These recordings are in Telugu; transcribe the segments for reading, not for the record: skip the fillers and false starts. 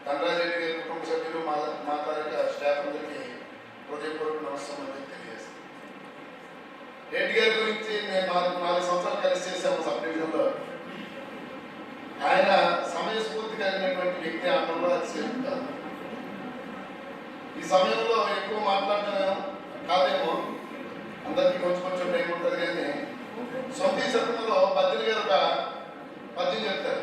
ధనరాజరెడ్డి గారి కుటుంబ సభ్యులు మా తాలూకా స్టాఫ్ అందరికీ హృదయపూర్వక నమస్కారం తెలియజేస్తాను. రెడ్డి గారి గురించి నేను 4 సంవత్సరాలు కలిసి చేశాము సబ్ డివిజన్లో. ఆయన సమయస్ఫూర్తి కలిగినటువంటి వ్యక్తి అనడంలో అతిశయం కాదు. ఈ సమయంలో ఎక్కువ మాట్లాడటం కాదేమో, అందరికీ కొంచెం టైం ఉంటుంది. కానీ సొంతి శతకంలో పద్మిని గారు ఒక పద్యం చెప్తారు.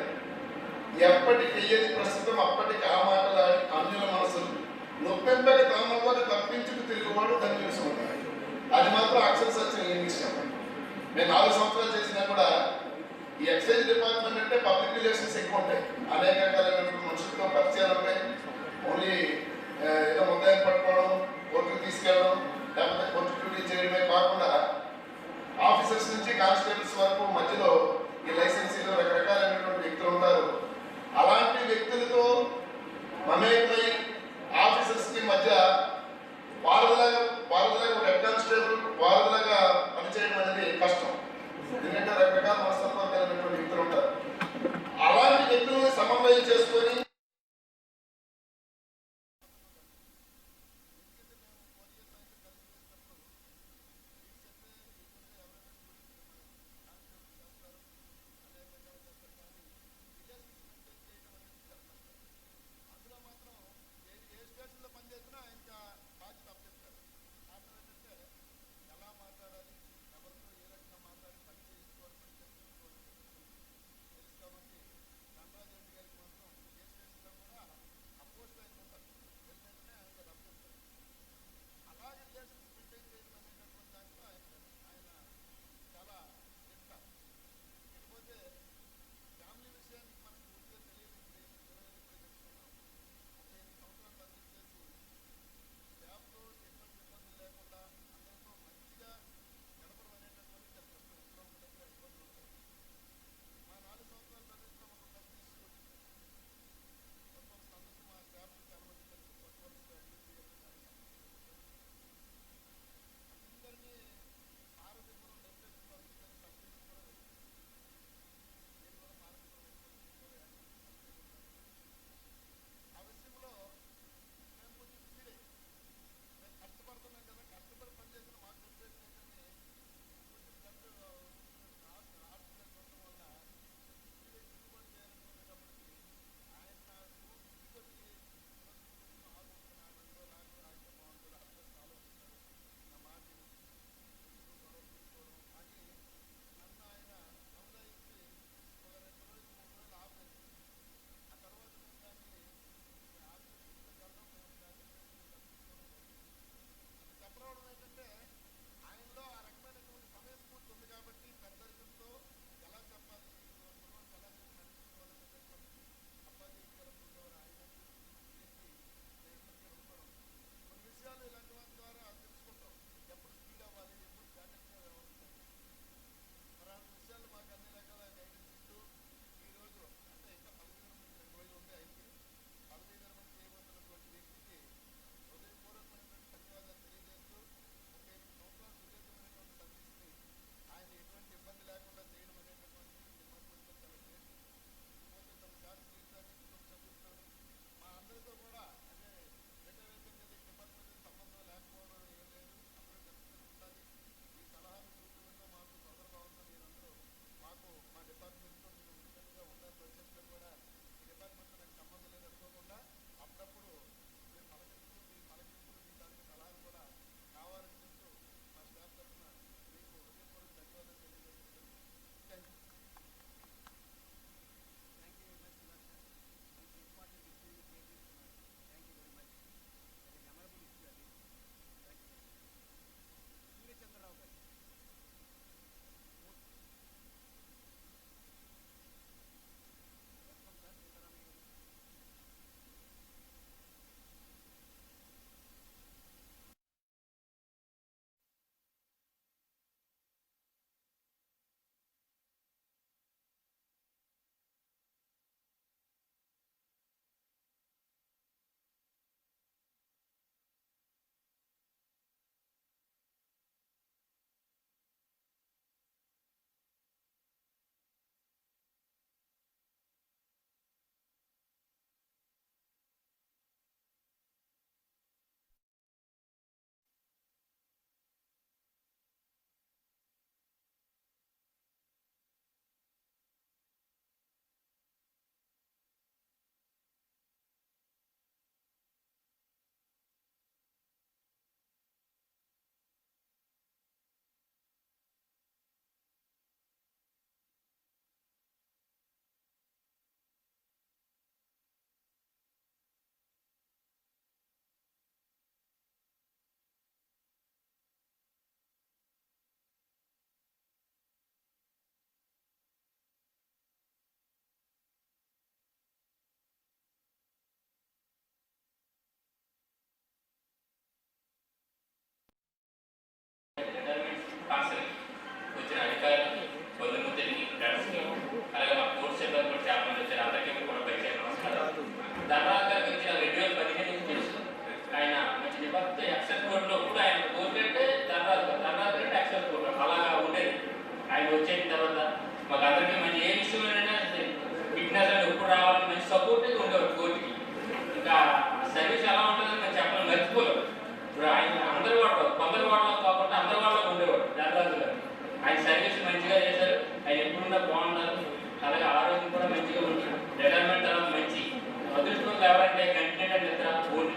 ఎప్పటికి ఏది ప్రస్తుతం అప్పటికి ఆ మాటలాడి అన్యుల మనసులు నొప్పెంపక తామల్లోకి తప్పించుకు తిరుగువాడు ధన్యులు సొంతాడు. అది మాత్రం అక్షర సత్యం ఏం విషయం. నేను 4 సంవత్సరాలు చేసినా కూడా ఈ ఎక్సైజ్ డిపార్ట్మెంట్ అంటే పబ్లిక్ రిలేషన్స్ ఎక్కువ ఉంటాయి. అనేక రకాలైనటువంటి మనుషులతో పరిచయాలు ఉంటాయి. ఓన్లీ ఏదో ముద్దాయిని పట్టుకోవడం, కోర్టుకు తీసుకెళ్ళడం, లేకపోతే కోర్టు డ్యూటీ చేయడమే కాకుండా ఆఫీసర్స్ నుంచి కానిస్టేబుల్స్ వరకు మధ్యలో ఈ లైసెన్సీలు రకరకాలైనటువంటి వ్యక్తులు ఉంటారు. అలాంటి వ్యక్తులతో మమేకమై ఆఫీసర్స్కి మధ్య వారధిలాగా ఒక హెడ్ కానిస్టేబుల్ వారధిలాగా పనిచేయడం అనేది కష్టం. ఎందుకంటే రకరకాల మనస్తత్వాలు కలిగినటువంటి వ్యక్తులు ఉంటారు. అలాంటి వ్యక్తులను సమన్వయం చేసుకొని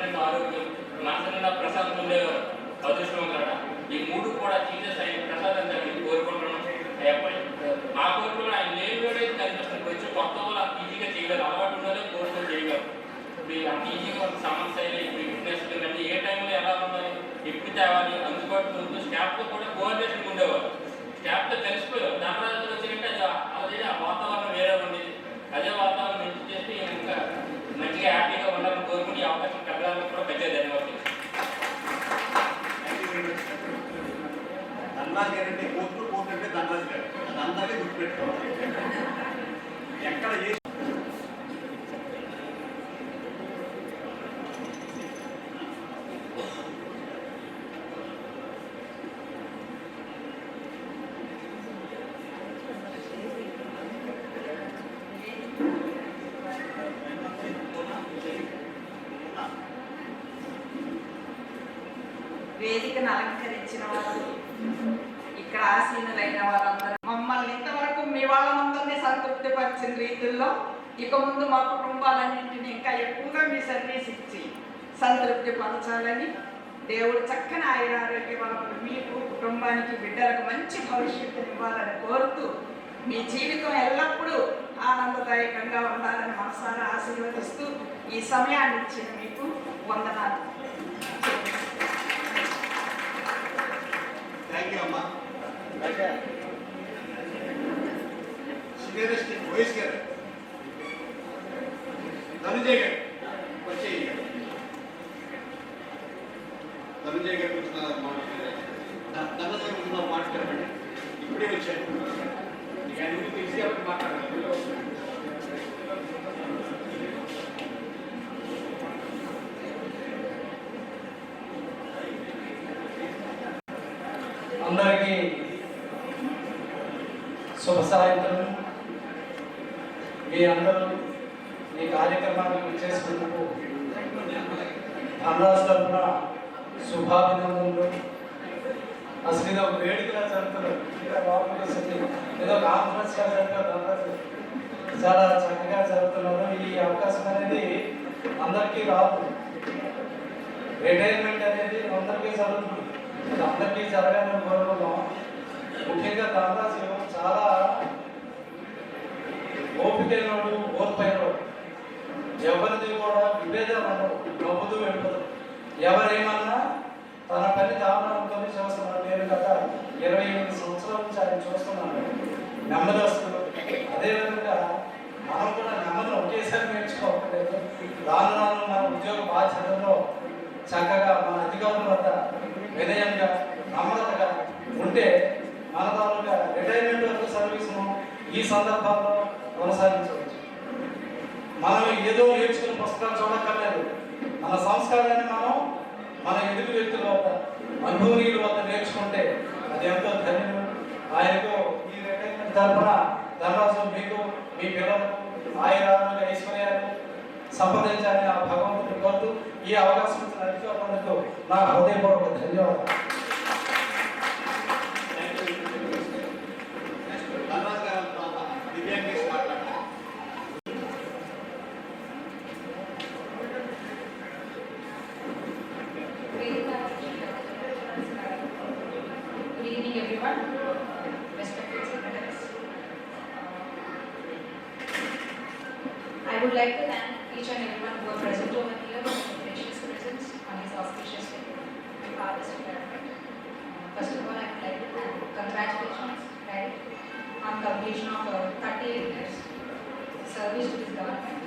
నిండా ఆరోగ్యం, మనసు నిండా ప్రశాంతం ఉండేవారు. అదృష్టవంతుడ ఈ మూడు కూడా జీసస్ ఆయన ప్రసాదించాలని కోరుకుంటున్నాం. మా కోరికలు ఆయన లేని వేడైతే కనిపిస్తుంది. వచ్చి కొత్త వాళ్ళు అంత ఈజీగా చేయగలరు, అలవాటు ఉన్నదే కోరుకొని చేయగలరు. ఇప్పుడు అంత ఈజీగా ఒక సమస్య అయినా ఇప్పుడు ఫిట్నెస్ అన్నీ ఏ టైంలో ఎలా ఉండాలి, ఎప్పుడు తేవాలి, అందుబాటులో ఉంటూ స్టాఫ్తో కూడా కోఆర్డినేషన్ ఉండేవారు. స్టాఫ్తో కలిసిపోయారు. ధనరాజులు వచ్చినట్టే అది ఆ వాతావరణం వేరే ఉండేది. అదే వాతావరణం మంచి చేస్తే ఇంకా మంచిగా హ్యాపీగా ఉండాలని కోరుకుని ఈ అవకాశం పెద్దలకు కూడా పెద్ద ధన్యవాదాలు. ధనరాజు గారు అంటే కోర్టు అంటే ధనరాజు గారు, అది అందరికీ గుర్తుపెట్టుకోవాలి. ఎక్కడ వేదికను అలంకరించిన వారు, ఇక్కడ ఆసీనులైన వారందరూ మమ్మల్ని ఇంతవరకు మీ వాళ్ళందరినీ సంతృప్తిపరిచిన రీతుల్లో ఇక ముందు మా కుటుంబాలన్నింటినీ ఇంకా ఎక్కువగా మీ సర్వీస్ ఇచ్చి సంతృప్తి పరచాలని, దేవుడు చక్కని ఆయురారోగ్యములను మీకు, కుటుంబానికి, బిడ్డలకు మంచి భవిష్యత్తుని ఇవ్వాలని కోరుతూ మీ జీవితం ఎల్లప్పుడూ ఆనందదాయకంగా ఉండాలని మనసారా ఆశీర్వదిస్తూ ఈ సమయాన్ని ఇచ్చిన మీకు వందనాలు. థ్యాంక్ యూ అమ్మా. సీనియర్ ఎస్టీ వైస్ గారు, ధనంజయ్ గారు వచ్చి ధనంజయ్ గారు కూర్చున్నారు. ధనంజయ్ గారు కూర్చున్నారు, మాట్లాడండి. ఇప్పుడే వచ్చాను, ఇక అన్ని తెలిసి అప్పుడు మాట్లాడాలి. అందరికీ శుభ సాయంత్రం. మీ అందరూ ఈ కార్యక్రమాన్ని చేసుకున్నందుకు ధనరాజు తరఫున శుభాభినందనలు. అసలు ఇది ఒక వేడుకలా జరుగుతున్నారు, ఏదో కాన్ఫరెన్స్గా జరుగుతారు. ధనరాజు చాలా చక్కగా జరుగుతున్నారు. ఈ అవకాశం అనేది అందరికీ రాదు. రిటైర్మెంట్ అనేది అందరికీ జరుగుతుంది, అందరికీ జరగాలని కోరుకున్నాం. ముఖ్యంగా ధనరాజు చాలా ఓపికైనడు, ఓర్పైనడు. ఎవరిది కూడా విభేదాలు ఉండవు, నవ్వుతూ వెళ్ళిపోదు. ఎవరేమన్నా తన పని తామనంతో చేస్తున్నాడు. నేను గత 28 సంవత్సరాల నుంచి ఆయన చూస్తున్నాను. నెమ్మదస్తులు. అదేవిధంగా మనం కూడా నెమ్మదిని ఒకేసారి నేర్చుకోవట్లేదు. రాను రాను మన ఉద్యోగ బాధ్యతల్లో చక్కగా మన అధికారుల వద్ద వినయంగా, నమ్రతగా ఉంటే మన తాలూకా రిటైర్మెంట్ వరకు సర్వీస్ను ఈ సందర్భాల్లో కొనసాగించవచ్చు. మనం ఏదో నేర్చుకుని పుస్తకాలు చూడక్కర్లేదు. మన సంస్కారాన్ని మనం మన ఎదుటి వ్యక్తుల వద్ద, అనుభవనీయుల వద్ద నేర్చుకుంటే అది ఎంతో ధన్యం. ఆయనకు ఈ రిటైర్మెంట్ తరఫున ధనరాజు మీకు, మీ పిల్లలకు ఆయురారోగ్య ఐశ్వర్యాలు సంప్రదించాలని ఆ భగవంతుని కోరుతూ ఈ అవకాశం ఇచ్చిన అధికారులకు నా హృదయపూర్వక ధన్యవాదాలు. ధనరాజు గారు దివ్యాంగ్ చేసి మాట్లాడారు. Good evening, everyone. Respected senators. I would like to thank each and everyone who are present over here for their gracious presence on this auspicious day, Father's retirement. First of all, I would like to thank congratulations, right, on completion of 38 years service to this government.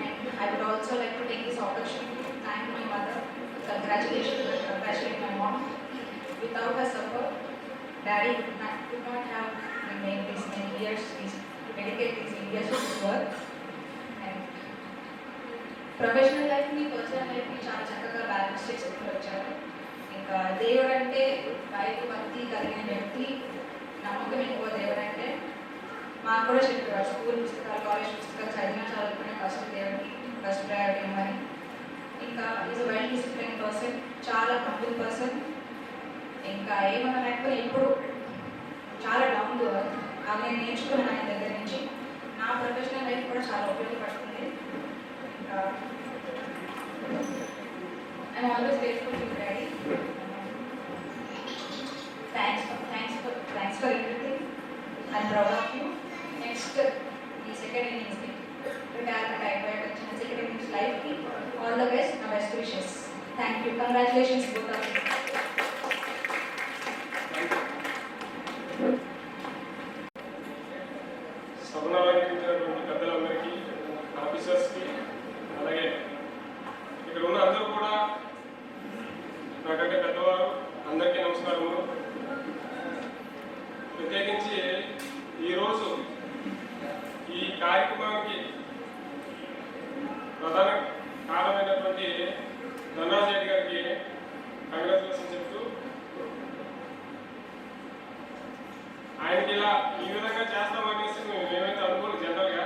And I would also like to take this opportunity to thank my mother. Congratulate my mom. Without her support, Daddy could not have made these many years, dedicate these years to this work. And professional లైఫ్ని, పర్సనల్ లైఫ్ని చాలా చక్కగా బ్యాలెన్స్ చేసుకుంటూ వచ్చారు. ఇంకా దేవుడు అంటే రైతు భక్తి కలిగిన వ్యక్తి, నమ్మకం ఎక్కువ దేవుడు అంటే. మాకు కూడా చెప్పేవారు, స్కూల్ పుస్తకాలు, కాలేజ్ పుస్తకాలు చదువుకునే ఫస్ట్ దేవుడికి ఫస్ట్ ప్రయారిటీ ఇవ్వమని. ఇంకా ఈజ్ వెల్ డిసిప్లైన్ పర్సన్, చాలా హంబుల్ పర్సన్. ఇంకా ఏమన్నా లేకపోతే ఎప్పుడు చాలా డౌన్ టు ఎర్త్. అవి నేను నేర్చుకున్నాను ఆయన దగ్గర నుంచి. నా ప్రొఫెషనల్ లైఫ్ కూడా చాలా ఉపయోగపడుతుంది. ఇంకా I'm always grateful to you, Daddy. Thanks for everything. I'm proud of you. Next, the second innings, retirement అయిపోయాక వచ్చిన second innings life ki all the best, my best wishes. Thank you. Congratulations both of you. సభను అలంకరించినటువంటి పెద్దలందరికీ, ఆఫీసర్స్కి, అలాగే ఇక్కడ ఉన్న అందరూ కూడా నాకంటే పెద్దవారు, అందరికీ నమస్కారములు. ప్రత్యేకించి ఈరోజు ఈ కార్యక్రమానికి ప్రధాన కారణమైనటువంటి ధనరాజ్ రెడ్డి గారికి కంగ్రాచులేషన్ చెప్తూ, ఆయనకి ఇలా ఈ విధంగా చేస్తామనేసి మేమైతే అనుకోలేదు. జనరల్గా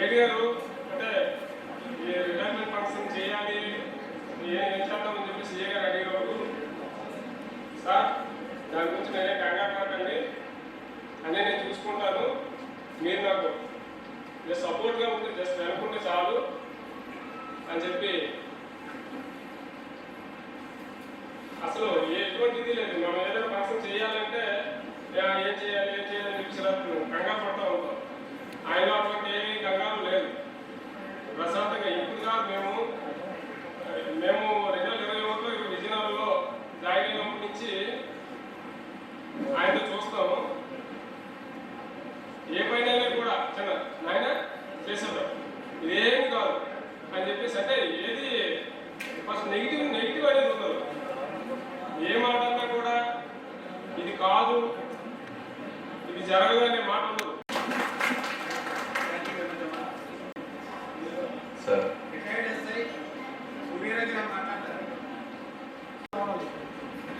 ఏడి గారు అంటే ఈ రిటైర్మెంట్ ఫంక్షన్ చేయాలి, ఏం చేద్దామని చెప్పి సీఏ గారు అడిగినప్పుడు, సార్ దాని గురించి నేనే కంగారు పడకండి, అన్నీ నేను చూసుకుంటాను, మీరు నాకు జస్ట్ సపోర్ట్గా ఉంటే జస్ట్ అనుకుంటే చాలు అని చెప్పి, అసలు ఎటువంటిది లేదు. మనం ఏదైనా ఫంక్షన్ చేయాలంటే ఏం చేయాలి అని చెప్పి కంగారు పడుతూ ఉంటాం. ఆయన అటువంటి ఏమీ కంగారు లేదు, ప్రశాంతంగా. ఇప్పుడు కాదు, మేము 2021లో విజయనగరంలో జాయిన్ అయినప్పటి నుంచి ఆయనతో చూస్తాము. ఏ పైన కూడా చిన్న నాయన చేసేద్దాం, ఇదేమి కాదు అని చెప్పేసి, అంటే ఏది ఫస్ట్ నెగిటివ్ అనేది ఉండదు. ఏ మాట అన్నా కూడా ఇది కాదు, ఇది జరగదు అనే మాట ఉండదు. సార్ రిటైర్డ్ ఎస్ఐ సువీరాజ్ గారు మాట్లాడతారు.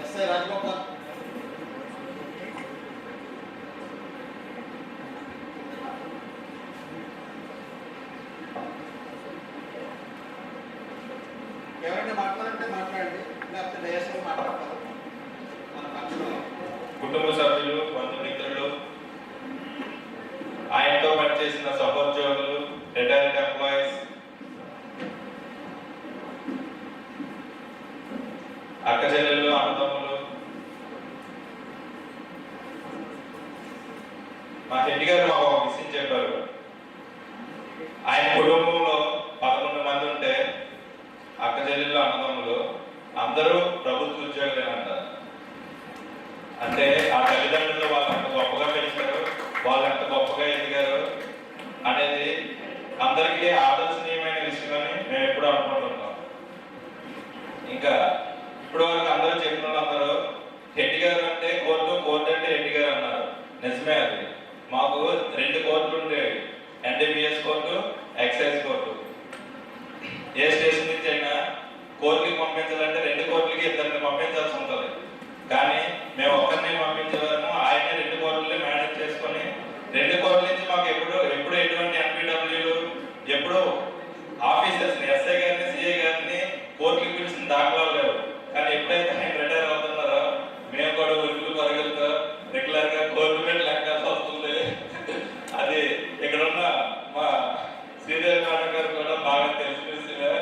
ఎస్ఐ రాజగోపాల్. ఎవరైనా మాట్లాడంటే మాట్లాడండి, లేకపోతే డయాస్లో మాట్లాడతారు. మన పక్షంలో కుటుంబ సభ్యులు, బంధుమిత్రులు, ఆయనతో పనిచేసిన సహోద్యోగులు, రిటైర్డ్ ఎంప్లాయీస్, అక్క చెల్లెళ్ళు, అన్నదమ్ములు, మా హెడ్ గారు మాకు ఒక విషయం చెప్పారు. ఆయన కుటుంబంలో 11 మంది ఉంటే అక్క చెల్లెళ్ళు, అన్నదమ్ములు అందరూ ప్రభుత్వ ఉద్యోగులే అంటారు. అంటే ఆ తల్లిదండ్రులు వాళ్ళు అంత గొప్పగా పెంచారు, వాళ్ళు ఎంత గొప్పగా ఎదిగారు అనేది అందరికీ ఆదర్శనీయమైన విషయం అని మేము ఎప్పుడూ అనుకుంటున్నాం. ఇంకా ఇప్పుడు వరకు అందరూ చెప్పిన వాళ్ళందరూ హెడ్ గారు అంటే కోర్టు, కోర్టు అంటే హెడ్ గారు అన్నారు. నిజమే అది. మాకు 2 కోర్టులు ఉండేవి, ఎన్డీపీఎస్ కోర్టు, ఎక్సైజ్ కోర్టు. ఏ స్టేషన్ నుంచి అయినా కోర్టుకి పంపించాలంటే 2 కోర్టులకి 2 పంపించాల్సి ఉంటుంది. కానీ మేము ఒకరిని పంపించేవారము, ఆయనే 2 కోర్టులు మేనేజ్ చేసుకొని 2 కోర్టుల నుంచి మాకు ఎప్పుడు ఎటువంటి ఎన్పీడబ్ల్యూలు, ఎప్పుడు ఆఫీసర్స్ని, ఎస్ఐ గారిని, సిఐ గారిని కోర్టుకి పిలిచిన దాఖలాలు లేవు. కానీ ఎప్పుడైతే ఆయన రిటైర్ అవుతున్నారో మేము కూడా ఉరుకులు పరుగులతో రెగ్యులర్గా కోర్టు పెట్టి లెక్కాల్సి వస్తుంది. అది ఇక్కడ ఉన్న మా శ్రీదేవి మేడం గారు కూడా బాగా తెలిసిన విషయమే.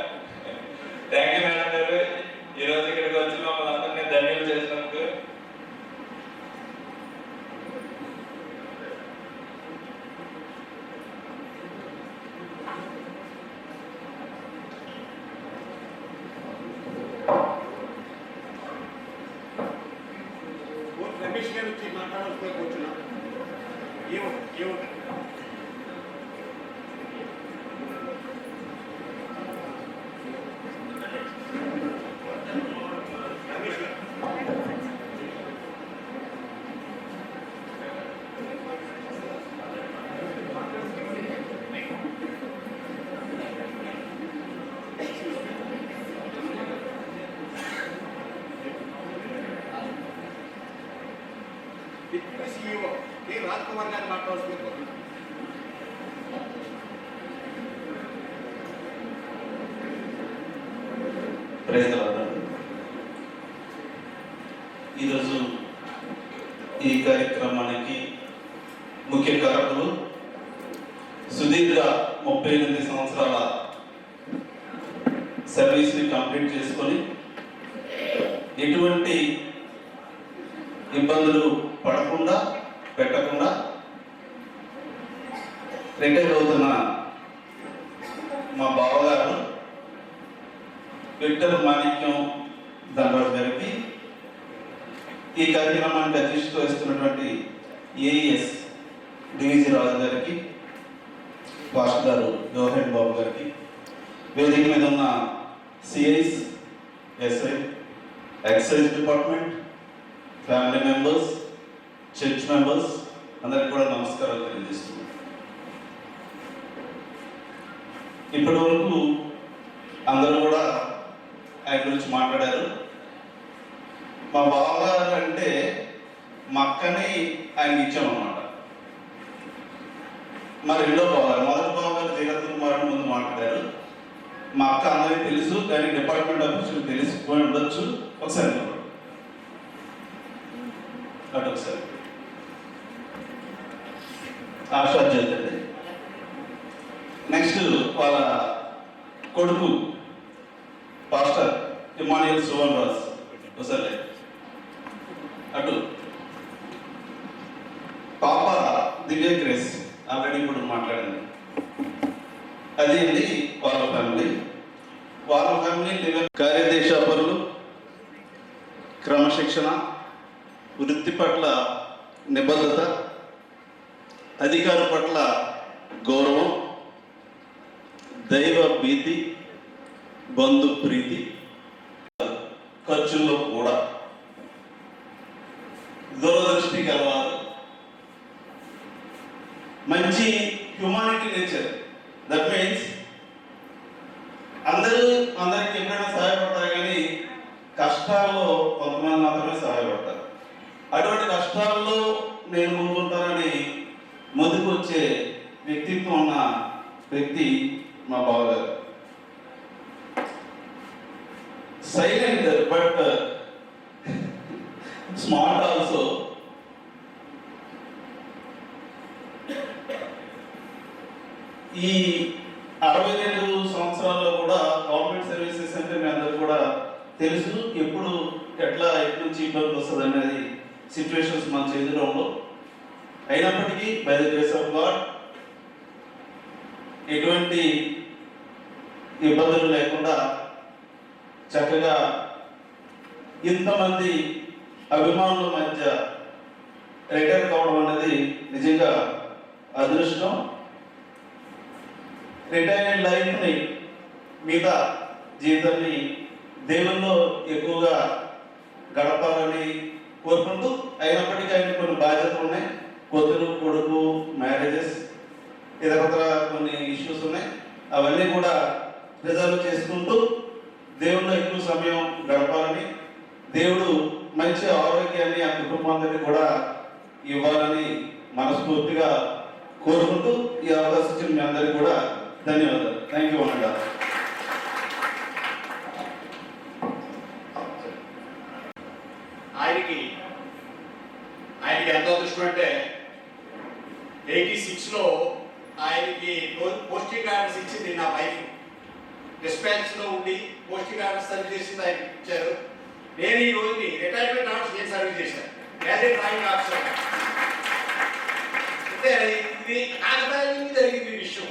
థ్యాంక్ యూ మేడం గారు, ఈరోజు ఇక్కడికి వచ్చి మమ్మల్ని అందరినీ ధన్యులు చేసినందుకు. రమేష్ గారు వచ్చి మాట్లాడాల్సి కూర్చున్నాం. Deputy CEO K Raj Kumar గారు మాట్లాడాల్సింది కోరుతున్నాను. ఈరోజు ఈ కార్యక్రమానికి ముఖ్య కారకులు సుదీర్ఘ 38 సంవత్సరాల సర్వీస్ని కంప్లీట్ చేసుకొని ఎటువంటి ఇబ్బందులు పడకుండా పెట్టకుండా రిటైర్ అవుతున్న మా బావగారు విక్టర్ మాణిక్యం ధనరాజు గారికి ఈ కార్యక్రమానికి అధ్యక్షత వహిస్తున్నటువంటి ఏఈఎస్ డివిజి రాజు గారికి, పాస్టర్ గారు జవహర్ బాబు గారికి, వేదిక మీద ఉన్న CIs, SI, excise department, family members, church members అందరికి కూడా నమస్కారాలు తెలియజేస్తున్నాను. ఇప్పటి వరకు అందరూ కూడా ఆయన గురించి మాట్లాడారు. మా బావగారు అంటే మా అక్కని ఆయనకి ఇచ్చామన్నమాట. మా రెండో బావగారు, మొదటి బావగారు జగత్ కుమార్ అని ముందు మాట్లాడారు. మా అక్క అందరికీ తెలుసు, కానీ డిపార్ట్మెంట్ ఆఫీసులు తెలిసిపోయి ఉండొచ్చు. ఒకసారి అటు ఒకసారి ఆశా చేద్దండి. నెక్స్ట్ వాళ్ళ కొడుకు పాస్టర్ ఇమానియల్ సువన్ రాజ్ ఒకసారి అటు పాప దివ్య గ్రేస్ ఆల్రెడీ ఇప్పుడు మాట్లాడింది. అది అండి వాళ్ళ ఫ్యామిలీ. వాళ్ళ ఫ్యామిలీ కార్యదేశాపరులు, క్రమశిక్షణ, వృత్తి పట్ల నిబద్ధత, అధికారం పట్ల గౌరవం, దైవ భీతి, బంధు ప్రీతి, ఖర్చుల్లో కూడా దూరదృష్టి గలవారు, మంచి హ్యూమానిటీ నేచర్. దట్ మీన్స్ అందరికి ఎప్పుడైనా సహాయపడతారు, కానీ కష్టాల్లో కొంతమంది మాత్రమే సహాయపడతారు. అటువంటి కష్టాల్లో నేను ముందుంటానని ముందుకు వచ్చే వ్యక్తిత్వం ఉన్న వ్యక్తి మా బావగారు. Silent but smart also. ఈ 62 సంవత్సరాల్లో కూడా గవర్నమెంట్ సర్వీసెస్ అంటే మీ అందరికి కూడా తెలుసు. ఎప్పుడు ఎట్లా ఎటు నుంచి ఇబ్బంది వస్తుంది అనేది సిచ్యువేషన్స్ మన చేతిలో. అయినప్పటికీ by the grace of God ఎటువంటి ఇబ్బందులు లేకుండా చక్కగా ఇంతమంది అభిమానుల మధ్య రిటైర్ కావడం అనేది నిజంగా అదృష్టం. రిటైర్డ్ లైఫ్ని మీద జీవితాన్ని దేవుల్లో ఎక్కువగా గడపాలని కోరుకుంటూ, అయినప్పటికీ ఆయన కొన్ని బాధ్యతలు ఉన్నాయి. కూతురు కొడుకు మ్యారేజెస్, ఇతరత్ర కొన్ని ఇష్యూస్ ఉన్నాయి. అవన్నీ కూడా రిజర్వ్ చేసుకుంటూ దేవుల్లో ఎక్కువ సమయం గడపాలని, దేవుడు మంచి ఆరోగ్యాన్ని ఆ కుటుంబానికి కూడా ఇవ్వాలని మనస్ఫూర్తిగా కోరుకుంటూ ఈ అవకాశం ఇచ్చిన మీ అందరికీ కూడా ధన్యవాదాలు. థ్యాంక్ యూ అన్నగా. ఆయనకి ఎంతో దృష్టం అంటే 86లో ఆయనకి పోస్టింగ్ ఆర్డర్స్ ఇచ్చింది నా వైఫ్. డిస్పాచ్లో ఉండి పోస్టింగ్ ఆర్డర్స్ సర్వీస్ చేసింది ఆయన ఇచ్చారు. నేను ఈ రోజుని రిటైర్మెంట్ ఆర్డర్స్ నేను సర్వీస్ చేశాను యాజ్ ఏ డ్రాయింగ్ ఆఫీసర్. అంటే ఇది కాకతాళీయంగా జరిగింది ఈ విషయం.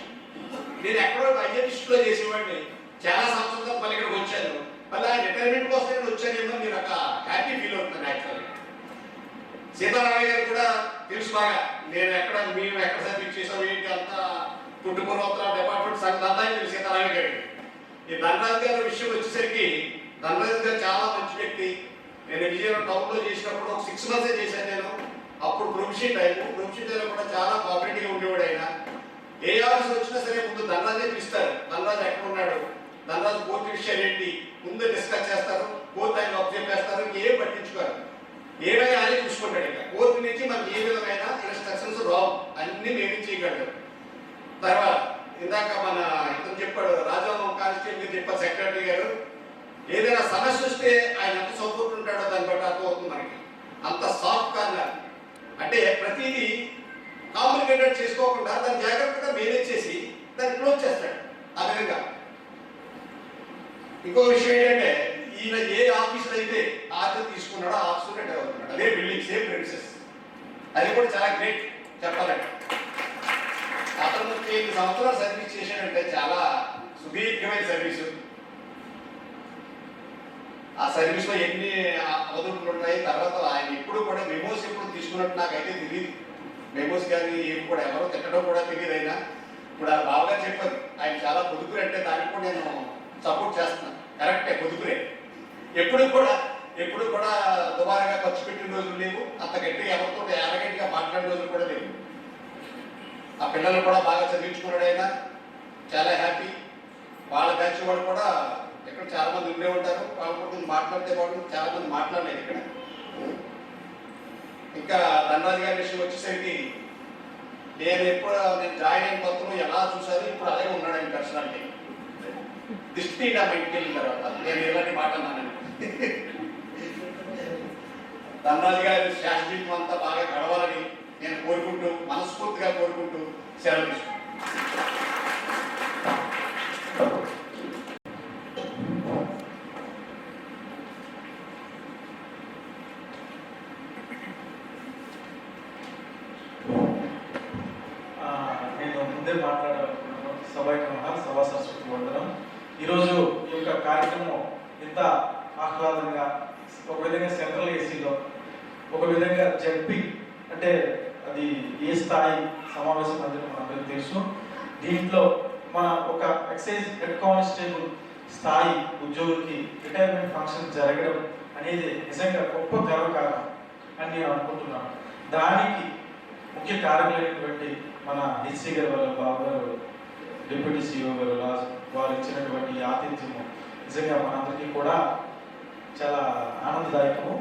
నేను ఎక్కడో బడ్జెట్లో చేసేవాడిని, చాలా సంవత్సరాల మళ్ళీ ఇక్కడికి వచ్చాను. మళ్ళీ ఆ రిటైర్మెంట్ కోసం నేను వచ్చానేమో నేను ఒక హ్యాపీ ఫీల్ అవుతున్నాను. యాక్చువల్గా సీతారామయ్య గారు కూడా తెలుసు బాగా, మేము ఎక్కడ సర్వీస్ చేసాం ఏంటి అంతా కుటుంబోత్తర డిపార్ట్మెంట్ సంగతి అంతా తెలుసు సీతారామయ్య గారికి. ఈ ధనరాజ్ గారి విషయం వచ్చేసరికి ధనరాజ్ గారు చాలా మంచి వ్యక్తి. నేను విజయనగరం టౌన్లో చేసినప్పుడు ఒక 6 months చేశాను నేను. అప్పుడు ప్రొఫెషన్ టైంలో కూడా చాలా కోఆపరేటివ్గా ఉండేవాడు ఆయన. ఏ ఆఫీస్ వచ్చినా సరే ముందు ధనరాజే పిలుస్తారు. ధనరాజు ఎక్కడ ఉన్నాడు, ధనరాజు కోర్టు విషయాలు ఏంటి ముందు డిస్కస్ చేస్తారు. కోర్టు ఆయన అబ్జర్వ్ చేస్తారు, ఏం పట్టించుకోరు. ఏమైనా అని చూసుకుంటాడు. ఇక కోర్టు నుంచి మనకి ఏ విధమైన ఇన్స్ట్రక్షన్స్ రావు, అన్ని మేమే చేయగలరు. తర్వాత ఇందాక మన ఇతను చెప్పాడు, రాజారావు కానిస్టేబుల్ చెప్పారు సెక్రటరీ గారు, ఏదైనా సమస్య వస్తే ఆయన ఎంత సపోర్ట్ ఉంటాడో దాన్ని బట్టి అర్థమవుతుంది మనకి. అంత సాఫ్ట్ కార్నర్ అంటే ప్రతిదీ కాంప్లికేటెడ్ చేసుకోకుండా దాన్ని జాగ్రత్తగా మేనేజ్ చేసి దాన్ని క్లోజ్ చేస్తాడు. ఆ విధంగా ఇంకో విషయం ఏంటంటే ఈయన ఏ ఆఫీసులో అయితే ఆర్డర్ తీసుకున్నాడో ఆ ఆఫీసులో రిటైర్ అవుతున్నాడు. అదే బిల్డింగ్, సేమ్ ప్రెమిసెస్. అది కూడా చాలా గ్రేట్ చెప్పాలంటే. అతను 8 సంవత్సరాలు సర్వీస్ చేశాడంటే చాలా సుదీర్ఘమైన సర్వీసు. ఆ సర్వీస్లో ఎన్ని అవధులు ఉన్నాయి. తర్వాత ఆయన ఎప్పుడు కూడా మెమోస్ ఎప్పుడు తీసుకున్నట్టు నాకైతే తెలియదు. మెమోస్ కానీ ఏమి కూడా ఎవరో తిట్టడం కూడా తెలియదు. అయినా ఇప్పుడు ఆ బాగా చెప్పారు ఆయన చాలా పొదుపురే, అంటే దానికి కూడా నేను సపోర్ట్ చేస్తున్నాను. కరెక్టే, పొదుపురే. ఎప్పుడు కూడా దుబారాగా ఖర్చు పెట్టిన రోజులు లేవు. అంత గట్టిగా ఎవరితో ఎరగట్టిగా మాట్లాడిన రోజులు కూడా లేవు. ఆ పిల్లలు కూడా బాగా చదివించుకున్నాడు ఆయన, చాలా హ్యాపీ. వాళ్ళ బ్యాచ్ వాళ్ళు కూడా ఇక్కడ చాలా మంది ఉండే ఉంటారు. వాళ్ళు కూడా మాట్లాడితే వాళ్ళు చాలా మంది మాట్లాడలేదు ఇక్కడ. ఇంకా ధనరాజు గారి విషయం వచ్చేసరికి నేను జాయిన్ అయిన కొత్తలో ఎలా చూసాను ఇప్పుడు అలాగే ఉన్నాడు ఆయన పర్సనాలిటీ. దిష్టి నా బయటికి వెళ్ళిన తర్వాత నేను ఇలాంటి మాట అన్నాను. ధనరాజు గారి శాస్త్రీయం అంతా బాగా గడవాలని నేను కోరుకుంటూ, మనస్ఫూర్తిగా కోరుకుంటూ సెలవు తీసుకుంటాను. నేను ముందే మాట్లాడాలనుకున్నాను. సభకి సభా సరస్వతి వందనం. ఈరోజు ఈ యొక్క కార్యక్రమం ఇంత ఆహ్లాదంగా, ఒక విధంగా సెంట్రల్ ఏసీలో, ఒక విధంగా జడ్పీ అంటే అది ఏ స్థాయి సమావేశం అనేది మనందరికీ తెలుసు. దీంట్లో మన ఒక ఎక్సైజ్ హెడ్ కానిస్టేబుల్ స్థాయి ఉద్యోగులకి రిటైర్మెంట్ ఫంక్షన్ జరగడం అనేది నిజంగా గొప్ప గర్వకారణం అని నేను అనుకుంటున్నాను. దానికి ముఖ్య కారకులైనటువంటి మన హెచ్సి గారు, వాళ్ళ బాబు గారు, డిప్యూటీ సిఇఓ గారు వారు ఇచ్చినటువంటి ఆతిథ్యము నిజంగా మనందరికీ కూడా చాలా ఆనందదాయకము.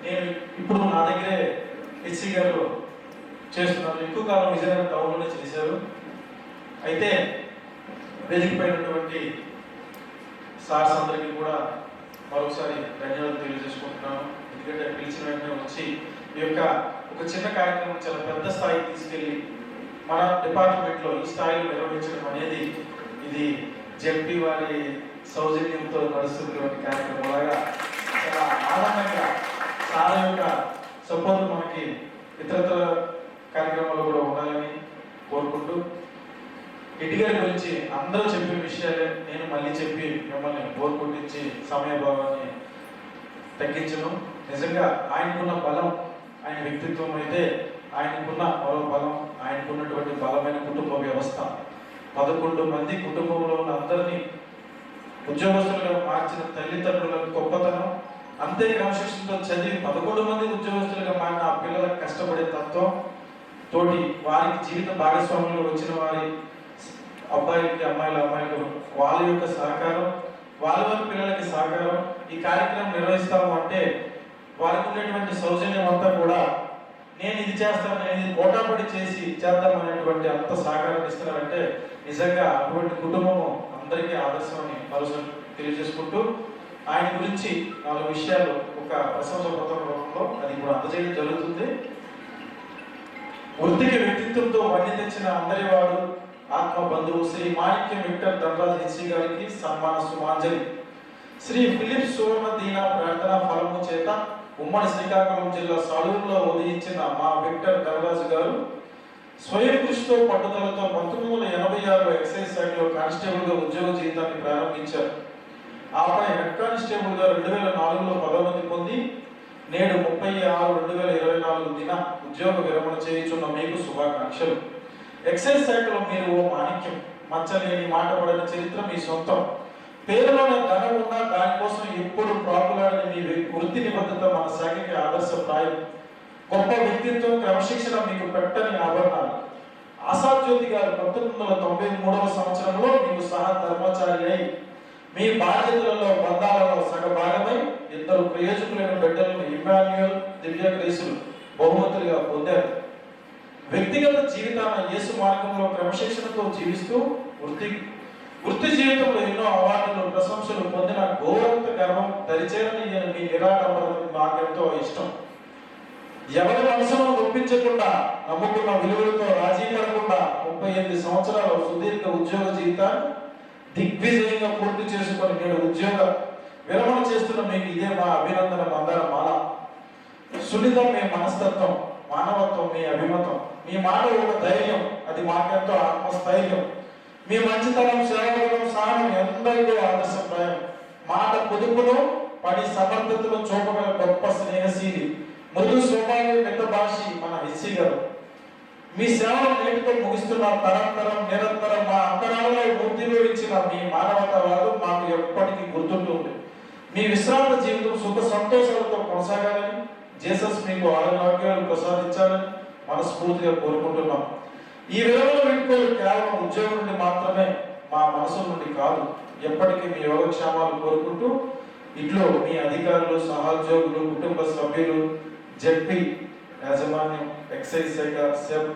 నేను ఇప్పుడు నా దగ్గరే హెచ్సి గారు చేస్తున్నారు. ఎక్కువ కాలం విజయనగరం టౌన్లోనే చేశారు. అయితే వేదికపైనటువంటి సార్స్ అందరికీ కూడా మరొకసారి ధన్యవాదాలు తెలియజేసుకుంటున్నాను. ఎందుకంటే పిలిచిన వెంటనే వచ్చి ఈ యొక్క ఒక చిన్న కార్యక్రమం చాలా పెద్ద స్థాయికి తీసుకెళ్ళి మన డిపార్ట్మెంట్లో ఈ స్థాయిలో నిర్వహించడం అనేది ఇది జెడ్పీ వారి సౌజన్యంతో నడుస్తున్నటువంటి కార్యక్రమం లాగా చాలా ఆనందంగా, సార్ యొక్క సపోర్ట్ మనకి ఇతరత్ర కార్యక్రమాలు కూడా ఉండాలని కోరుకుంటూ, రెడ్డి గారి గురించి అందరూ చెప్పిన విషయాలే నేను మళ్ళీ చెప్పి మిమ్మల్ని బోర్ కొట్టించి సమయభావాన్ని తగ్గించను. నిజంగా ఆయనకున్న బలం, ఆయన వ్యక్తిత్వం అయితే ఆయనకున్న మరో బలం, ఆయనకున్నటువంటి బలమైన కుటుంబ వ్యవస్థ. 11 మంది కుటుంబంలో ఉన్న అందరినీ ఉద్యోగస్తులుగా మార్చిన తల్లిదండ్రుల గొప్పతనం, అంతే క్రమశిక్షణతో చదివి 11 మంది ఉద్యోగస్తులుగా మారిన ఆ పిల్లలకు కష్టపడే తత్వం తోటి వారికి జీవిత భాగస్వాములు వచ్చిన వారి అబ్బాయిలకి అమ్మాయిలకు వాళ్ళ యొక్క సహకారం, వాళ్ళ పిల్లలకి సహకారం. ఈ కార్యక్రమం నిర్వహిస్తాము అంటే వారికి ఉన్నటువంటి సౌజన్యం అంతా కూడా నేను ఇది చేస్తాను, నేను ఇది పోటాపడి చేసి చేద్దాం అనేటువంటి అంత సహకారం ఇస్తున్నారంటే నిజంగా అటువంటి కుటుంబము అందరికీ ఆదర్శమని మరోసారి తెలియజేసుకుంటూ, ఆయన గురించి 4 విషయాలు ఒక ప్రశంస పత్రం రూపంలో అది ఇప్పుడు అందజేయడం జరుగుతుంది. వృత్తికి వ్యక్తిత్వంతో వన్ని తెచ్చిన అందరి వాడు ఆత్మ బంధువు శ్రీ మాణిక్యం విక్టర్ ధనరాజ్ హెచ్సి గారికి సన్మాన సుమాంజలి. శ్రీ ఫిలిప్ సువర్ణ దీన ప్రార్థనా ఫలము చేత ఉమ్మడి శ్రీకాకుళం జిల్లా సాలూరులో ఉదయించిన మా విక్టర్ ధనరాజు గారు స్వయం కృషితో పట్టుదలతో 1986లో ఎక్సైజ్ శాఖలో కానిస్టేబుల్ గా ఉద్యోగ జీవితాన్ని ప్రారంభించారు. ఆపై హెడ్ కానిస్టేబుల్ గా 2004లో పదోన్నతి పొంది నేడు 36/2024 దిన ఉద్యోగ విరమణ చేయుచున్న మీకు శుభాకాంక్షలు. ఎక్సైజ్ శాఖలో మీరు ఓ మాణిక్యం, మచ్చలేని మాట పడిన చరిత్ర మీ సొంతం. పేరులోనే ధనం ఉన్నా దానికోసం ఎప్పుడు ప్రాకులాడని మీ వృత్తి నిబద్ధత మన శాఖకి ఆదర్శప్రాయం. గొప్ప వ్యక్తిత్వం, క్రమశిక్షణ మీకు పెట్టని ఆభరణాలు. ఆశాజ్యోతి గారు 1993వ సంవత్సరంలో మీకు సహా ధర్మచారి అయి మీ బాధ్యతలలో బంధాలలో సగభాగమై 2 ప్రయోజకులైన బిడ్డలను ఇమ్మాన్యుయల్ దివ్య గ్రేసులు బహుమతులుగా పొందారు. వ్యక్తిగత జీవితాన్ని యేసు మార్గంలో క్రమశిక్షణతో జీవిస్తూ వృత్తి జీవితంలో ఎన్నో అవార్డులు, ప్రశంసలు పొందిన గౌరవంత గర్వం దరిచేరని మీ నిరాడంబరం మాకెంతో ఇష్టం. ఎవరి మనసును నొప్పించకుండా, నమ్ముకున్న విలువలతో రాజీ పడకుండా 38 సంవత్సరాల సుదీర్ఘ ఉద్యోగ జీవితాన్ని దిగ్విజయంగా పూర్తి చేసుకొని నేడు ఉద్యోగ విరమణ చేస్తున్న మీకు ఇదే మా అభినందన మందర మాల. సున్నితం మీ మనస్తత్వం, మానవత్వం మీ అభిమతం, మీ మాట ఒక ధైర్యం, అది మాకెంతో ఆత్మస్థైర్యం. మీ మంచితనం, సేవగుణం, సహనం ఎందరికో ఆదర్శప్రాయం. మాట పొదుపులో పని సమర్థతలో చూపగల గొప్ప స్నేహశీలి, మృదు స్వభావం, పెద్ద భాషి మన ఎస్సీ గారు. మీ సేవలు నేటితో ముగిస్తున్న తరంతరం నిరంతరం మా అంతరాలలో మూర్తిలోంచిన మీ మానవతావాదం మాకు ఎప్పటికీ గుర్తుంటుంది. మీ విశ్రాంత జీవితం సుఖ సంతోషాలతో కొనసాగాలని, జీసస్ మీకు ఆరోగ్యాలు ప్రసాదించాలని మనస్ఫూర్తిగా కోరుకుంటున్నాం. ఈ విలువల వీడ్కోలు కేవలం ఉద్యోగం నుండి మాత్రమే, మా మనసు నుండి కాదు. ఎప్పటికీ మీ యోగక్షేమాలు కోరుకుంటూ ఇట్లో మీ అధికారులు, సహోద్యోగులు, కుటుంబ సభ్యులు, జడ్పీ యాజమాన్యం, ఎక్సైజ్ శాఖ, సెబ్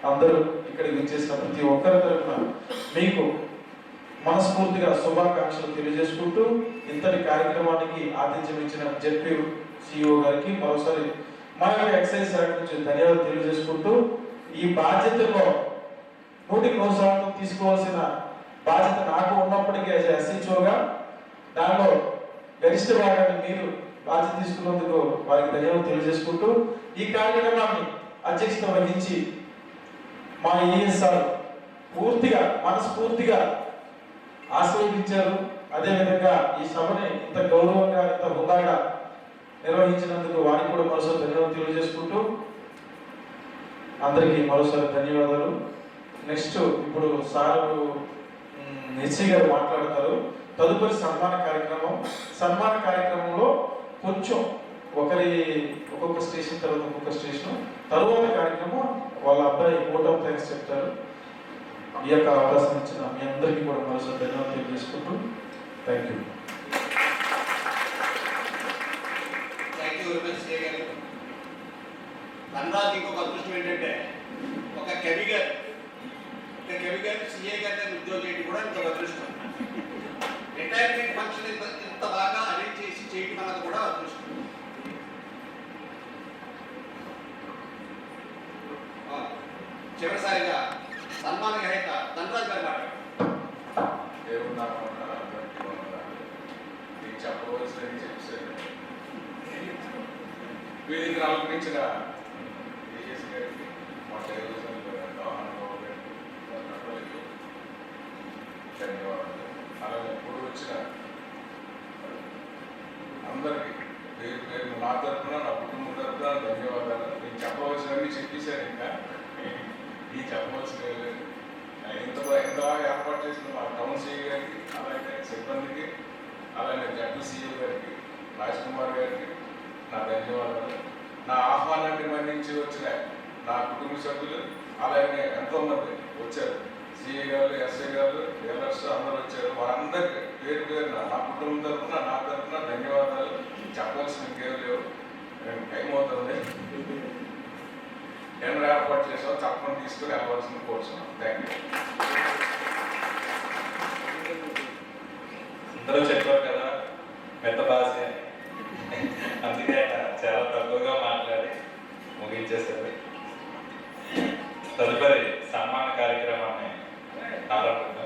అందరూ ఇక్కడికి వచ్చేసిన ప్రతి ఒక్కరి తరఫున మీకు మనస్ఫూర్తిగా శుభాకాంక్షలు తెలియజేసుకుంటూ ఇంతటి కార్యక్రమానికి ఆతిథ్యం ఇచ్చిన జడ్పీ సిఇఓ గారికి మరోసారి మా యొక్క ఎక్సైజ్ శాఖ నుంచి ధన్యవాదాలు తెలియజేసుకుంటూ ఈ బాధ్యతలో 100% తీసుకోవాల్సిన బాధ్యత నాకు ఉన్నప్పటికీ ఎస్హెచ్ఓగా దానిలో గరిష్ట భాగాన్ని మీరు బాధ్యత తీసుకున్నందుకు వారికి ధన్యవాదాలు తెలియజేసుకుంటూ ఈ కార్యక్రమాన్ని అధ్యక్షత వహించి మా ఈఎస్ఆర్ పూర్తిగా మనస్ఫూర్తిగా ఆశీర్వదించారు. అదేవిధంగా ఈ సభని ఇంత గౌరవంగా, ఇంత హుందాగా నిర్వహించినందుకు వారికి కూడా మరోసారి ధన్యవాదాలు తెలియజేసుకుంటూ అందరికీ మరోసారి ధన్యవాదాలు. నెక్స్ట్ ఇప్పుడు సారు ఎస్సీ గారు మాట్లాడతారు. తదుపరి సన్మాన కార్యక్రమంలో కొంచెం ఒక్కొక్క స్టేషన్ తర్వాత ఒక్కొక్క స్టేషన్ తరువాత కార్యక్రమం వాళ్ళ అబ్బాయి ఓట్ ఆఫ్ థ్యాంక్స్ చెప్తారు. ఈ యొక్క అవకాశం ఇచ్చిన మీ అందరికీ కూడా మరోసారి ధన్యవాదాలు తెలియజేసుకుంటూ థ్యాంక్ యూ. ధనరాజు ఇంకొక అదృష్టం ఏంటంటే ఒక కవి గారు సిఏ గారి ఉద్యోగం చేయడం కూడా ఇంకొక అదృష్టం. రిటైర్మెంట్ ఫంక్షన్ ఇంత బాగా అరేంజ్ చేసి చేయడం అన్నది కూడా అదృష్టం. చివరిసారిగా సన్మాన గ్రహీత ధనరాజు గారు మాట్లాడారు. చెప్పవలసినవి చెప్పారు. వీరికి అలంకరించిన ఏఎస్ గారికి, మా టెలివిజన్ ధన్యవాదాలు. అలాగే ఇప్పుడు వచ్చిన అందరికీ పేరు పేరు నా తరఫున, నా కుటుంబం తరఫున ధన్యవాదాలు. నేను చెప్పవలసినవి చెప్పేశాను. ఇంకా ఈ చెప్పవలసినవి ఇంత బాగా ఏర్పాటు చేసిన మా టౌన్ సిఐ గారికి, అలాగే సిబ్బందికి, అలాగే జడ్పీ సిఇఓ గారికి, రాజ్ కుమార్ గారికి నా ధన్యవాదాలు. నా ఆహ్వానాన్ని మన్నించి వచ్చిన నా కుటుంబ సభ్యులు, అలాగే ఎంతోమంది వచ్చారు, సిఐ గారు, ఎస్ఐ గారు, ఎల్ఎస్ అందరూ వచ్చారు. వారందరికీ పేరు పేరున నా కుటుంబం తరఫున, నా తరఫున ధన్యవాదాలు. చెప్పవలసిన ఇంకేం లేవు, టైం అవుతుంది. నేను ఏర్పాటు చేసాం, తప్పకుండా తీసుకుని వెళ్ళవలసిన కోరుతున్నాను. Thank you. అందరూ చెప్పారు కదా పెద్ద భాష, అందుకే ఆయన చాలా తక్కువగా మాట్లాడి ముగించేశారు. తదుపరి సన్మాన కార్యక్రమాన్ని ఆరంభిద్దాం.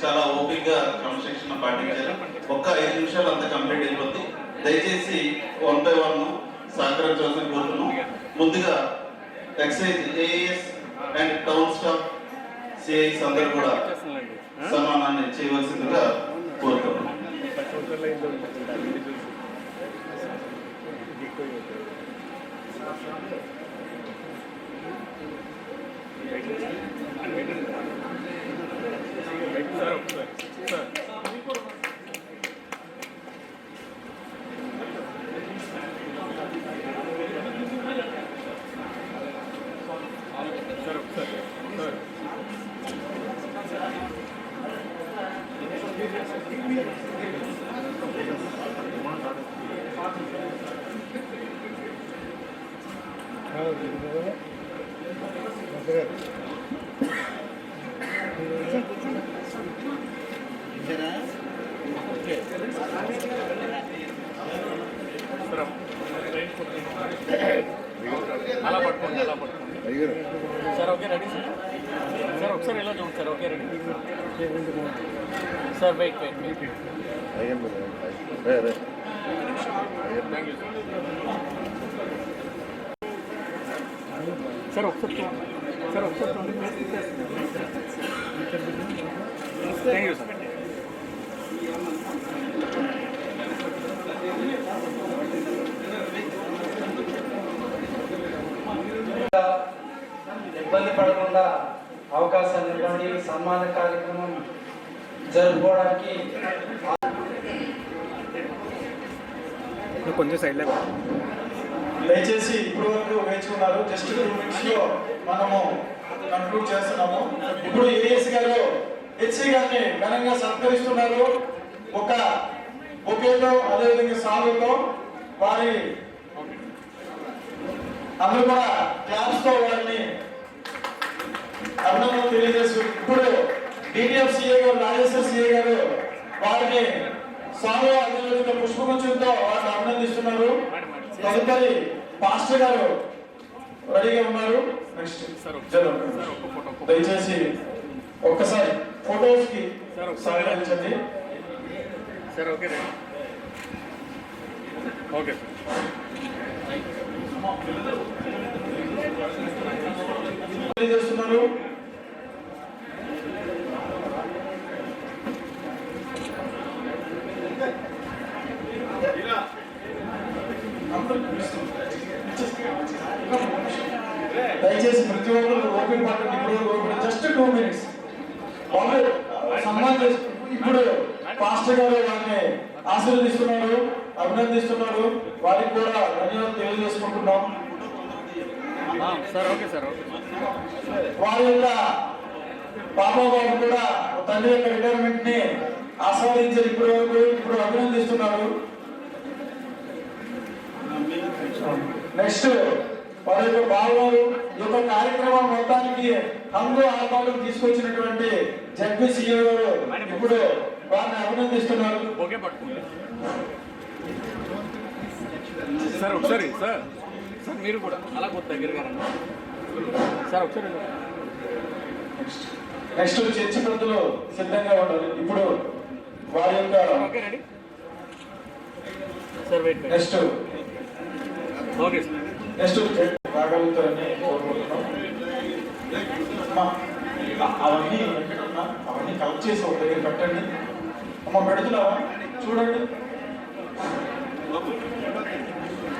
చాలా ఓపికగా క్రమశిక్షణ పాటించారు. ఒక్క 5 నిమిషాలు అంతా కంప్లీట్ అయిపోద్ది. దయచేసి 1 by 1 సహకరించవలసిన కోరుతున్నాం. ముందుగా excise AS and town staff CIs అందరూ కూడా సన్మానాన్ని చేయవలసిందిగా కోరుతున్నాం. అలా పట్టుకోండి, అలా పట్టుకోండి sir. Okay ready sir. Sir ఒకసారి ఎలా చూడండి sir. Okay ready sir. Wait wait wait. Thank you sir. ఒకసారి చూడండి సార్. ఒకసారి చూడండి. Thank you sir. ఇబ్బంది పడకుండా అవకాశాన్ని ఇవ్వండి. సన్మాన కార్యక్రమం జరుపుకోవడానికి కొంచెం సైడ్ లెవెల్ దయచేసి ఇప్పుడు వరకు వేచుకున్నారు. జస్ట్ 2 minutes లో మనము కంక్లూడ్ చేస్తున్నాము. ఇప్పుడు ఏఎస్ గారు హెచ్సి గారిని ఘనంగా సత్కరిస్తున్నారు. ఒక బొకేతో అదేవిధంగా సాలుతో వారి అందరూ కూడా క్లాప్స్ తో వారిని అభినందనలు తెలియజేస్తూ ఇప్పుడు డిటిఎఫ్ సిఏ గారు, రాజేశ్వర్ సిఏ గారు వారిని సాలు అదేవిధంగా పుష్పగుచ్చంతో వారిని అభినందిస్తున్నారు. తదుపరి పాస్టర్ గారు రెడీగా ఉన్నారు. నెక్స్ట్ దయచేసి ఒక్కసారి ఫోటోస్ కి సహకరించండి సార్. Okay right. ఓకే తెలియజేస్తున్నారు. దయచేసి ప్రతి ఒక్కరు ఓపెన్ పట్టండి. ఇప్పుడు ఓపెన్ జస్ట్ 2 minutes సన్మానం చేసి ఇప్పుడు పాస్టర్ గారు వారిని ఆశీర్వదిస్తున్నారు, అభినందిస్తున్నారు. వారికి కూడా ధన్యవాదాలు తెలియజేసుకుంటున్నాం. సార్. Okay sir. వారి యొక్క బాబాబాబు కూడా తండ్రి యొక్క రిటైర్మెంట్ ని ఆస్వాదించారు ఇప్పటి వరకు. ఇప్పుడు అభినందిస్తున్నారు. నెక్స్ట్ వారి యొక్క బాబాబాబు ఈ యొక్క కార్యక్రమం మొత్తానికి హంగు ఆర్భాటం తీసుకొచ్చినటువంటి జడ్పీ సీఈఓ గారు ఇప్పుడు వారిని అభినందిస్తున్నారు. ఓకే పట్టుకోండి సార్. ఒకసారి సార్. సార్ మీరు కూడా అలా కొద్ది దగ్గరగా రండి సార్. ఒకసారి నెక్స్ట్ చర్చి ప్రజలు సిద్ధంగా ఉండాలి. ఇప్పుడు వారి యొక్క okay ready sir. Wait next okay sir. Next రాగలుగుతారని కోరుకుంటున్నాం. అవన్నీ ఎక్కడున్నా అవన్నీ కలెక్ట్ చేసి ఒక దగ్గర పెట్టండి. అమ్మ పెడుతున్నావా చూడండి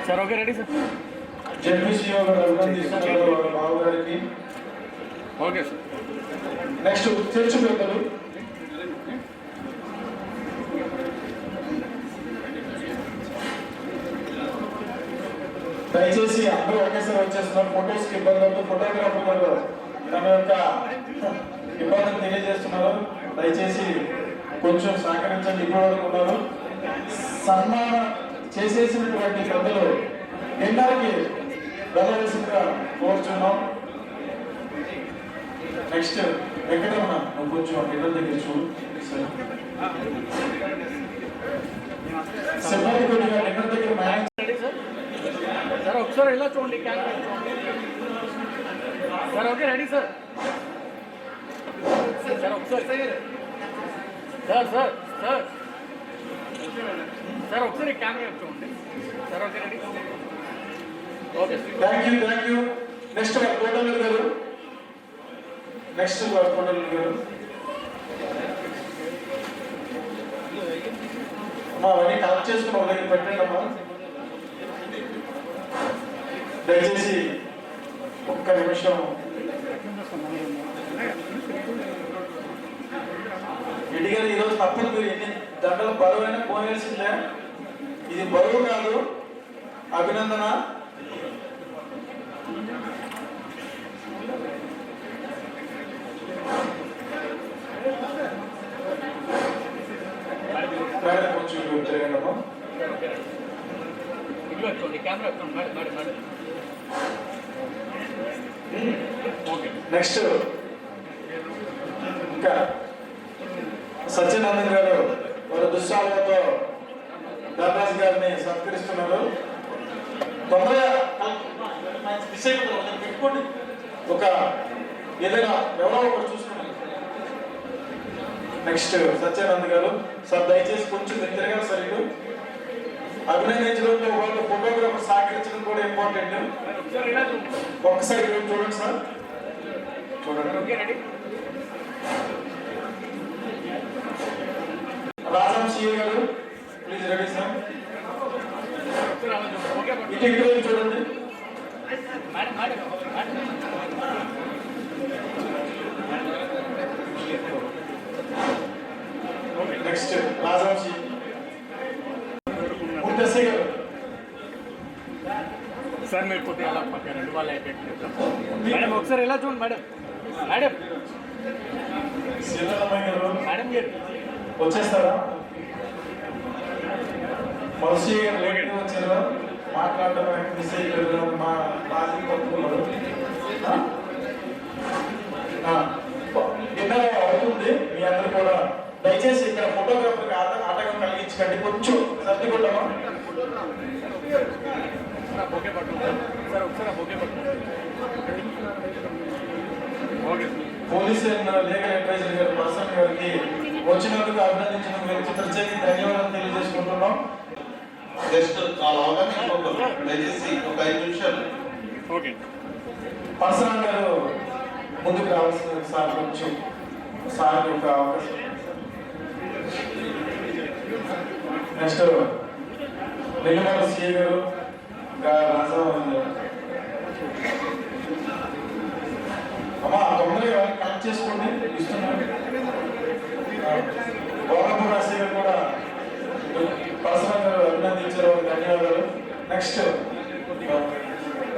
sir. Okay ready sir. ZP CEO గారు అభినందిస్తున్నారు వాళ్ళ బాబు గారికి. Okay sir. నెక్స్ట్ చర్చ్ పెద్దలు దయచేసి అందరూ ఒకేసారి వచ్చేస్తున్నారు. ఫొటోస్కి ఇబ్బంది అవుతుంది. ఫోటోగ్రాఫర్ గారు తన యొక్క ఇబ్బందిని తెలియజేస్తున్నారు. దయచేసి కొంచెం సహకరించండి. ఇప్పటి వరకు ఉన్నారు. సన్మానం చేసేసినటువంటి పెద్దలు ఎన్నరికి వెళ్ళవలసిందిగా కోరుచున్నాం. నెక్స్ట్ వెంకటరమణ నువ్వు కొంచెం ఇళ్ళ దగ్గర చూడు. సిబ్బంది కొద్దిగా నిన్న దగ్గర మ్యానేజ్ సార్. ఒకసారి ఇలా చూడండి camera sir. Okay ready sir. Sir ఒకసారి సార్. సార్ సార్ సార్ ఒకసారి కెమెరా చూడండి sir. Okay ready. Okay thank you. Next కోటల్ గారు. నెక్స్ట్ కోటల్ గారు. అమ్మా అవన్నీ కలెక్ట్ చేసుకుని ఒక దగ్గర పెట్టండి అమ్మా. దయచేసి ఒక్క నిమిషం. రెడ్డి గారు ఈరోజు తప్పదు. మీరు ఎన్ని దండలు బరువైనా పోయాల్సిందే. ఇది బరువు కాదు, అభినందన. కొంచెం తిరగండమ్మా. చూడండి కెమెరా చూడండి. నెక్స్ట్ ఇంకా సత్యనారాయణ గారు వారి దుశ్శాలతో దాదాజీ గారిని సత్కరిస్తున్నారు. తొందరగా పెట్టుకోండి, ఒక ఏదైనా ఎవరో ఒకరు చూసుకున్నాం. నెక్స్ట్ సత్యానంద్ గారు సార్ దయచేసి కొంచెం దగ్గరగా సరిగ్గా అభినందించడంతో వాళ్ళు ఫోటోగ్రాఫర్ సహకరించడం కూడా ఇంపార్టెంట్. ఒక్కసారి చూడండి సార్, చూడండి. రాజం సిఏ గారు ప్లీజ్ రెడీ సార్. ఇటు చూడండి. నెక్స్ట్ రాజం సి ముత్తెస్సీ గారు సార్ మీరు కొద్దిగా అలా పక్క రెండు వాళ్ళు అయిపోయింది మేడం. ఒకసారి ఎలా చూడండి మేడం. మేడం సీతారామయ్య గారు మేడం గారు వచ్చేస్తారా? మనిషి లేట్ వచ్చారు, మాట్లాడటం మిస్ అయిపోయారు. మా మాజీ పట్టుకున్నారు. డిన్నర్ అవుతుంది. మీ అందరూ కూడా దయచేసి ఇక్కడ ఫోటోగ్రాఫర్కి ఆటంకం కలిగించకండి. కొంచెం సర్దుకుంటామా? ఓకే పట్టు సార్, ఒకసారి ఓకే పట్టు. Okay police and legal adviser గారు ప్రసన్న గారికి వచ్చినందుకు అభినందించడం గురించి ప్రత్యేక ధన్యవాదాలు తెలియజేసుకుంటున్నాం. జస్ట్ చాలా అవగాహన దయచేసి ఒక 5 నిమిషాలు. ఓకే ప్రసన్న గారు ముందుకు రావాల్సిన సార్ కొంచెం సార్ ఒక అవకాశం. నెక్స్ట్ నెల్లిమల సిఏ గారు రాజా అమ్మా తొందరగా కనెక్ట్ చేసుకోండి, ఇస్తున్నాను. గౌరవ రాశి గారు కూడా ప్రసన్న గారు అభినందించారు, ధన్యవాదాలు. నెక్స్ట్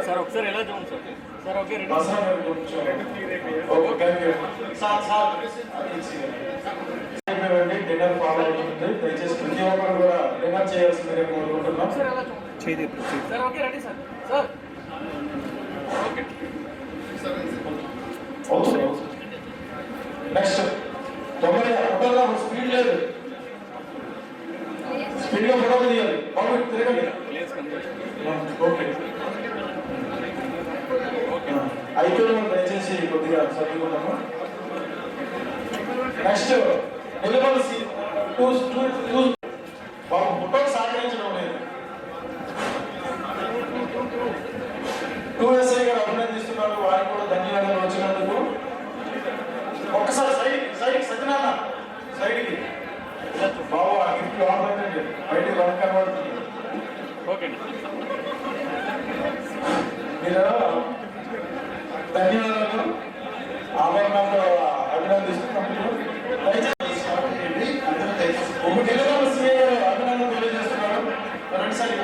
సార్ ఒకసారి ఎలా చూడండి సార్. సార్ ఓకే ప్రసన్న గారు కొంచెం okay thank you sir. Sir dinner follow అవుతుంది. దయచేసి ప్రతి ఒక్కరు కూడా డిన్నర్ చేయాల్సిందిగా కోరుకుంటున్నాం. Sir okay ready sir. Sir okay next తొందరగా ఫోటోగా స్పీడ్ లేదు, స్పీడ్ గా ఫోటో తీయాలి. బాబు తిరగండి. ఓకే అయిపోయిన దయచేసి కొద్దిగా చదువుకుంటాము. నెక్స్ట్ నిలబడి బాబు ఫోటో సహకరించడం లేదు. 2SI గారు అభినందిస్తున్నారు, వారికి కూడా ధన్యవాదాలు వచ్చినందుకు. ఒక్కసారి సైడ్ సత్యనారాయణ సైడ్కి బాబు ఆ గిఫ్ట్ ఆపండి, బయటకు కనబడుతుంది. ఓకే మీరు ధన్యవాదాలు ఆభరణంలో అభినందిస్తున్నాము. తెలుగు సిఏ గారు అభినందన తెలియజేస్తున్నారు. రెండుసారి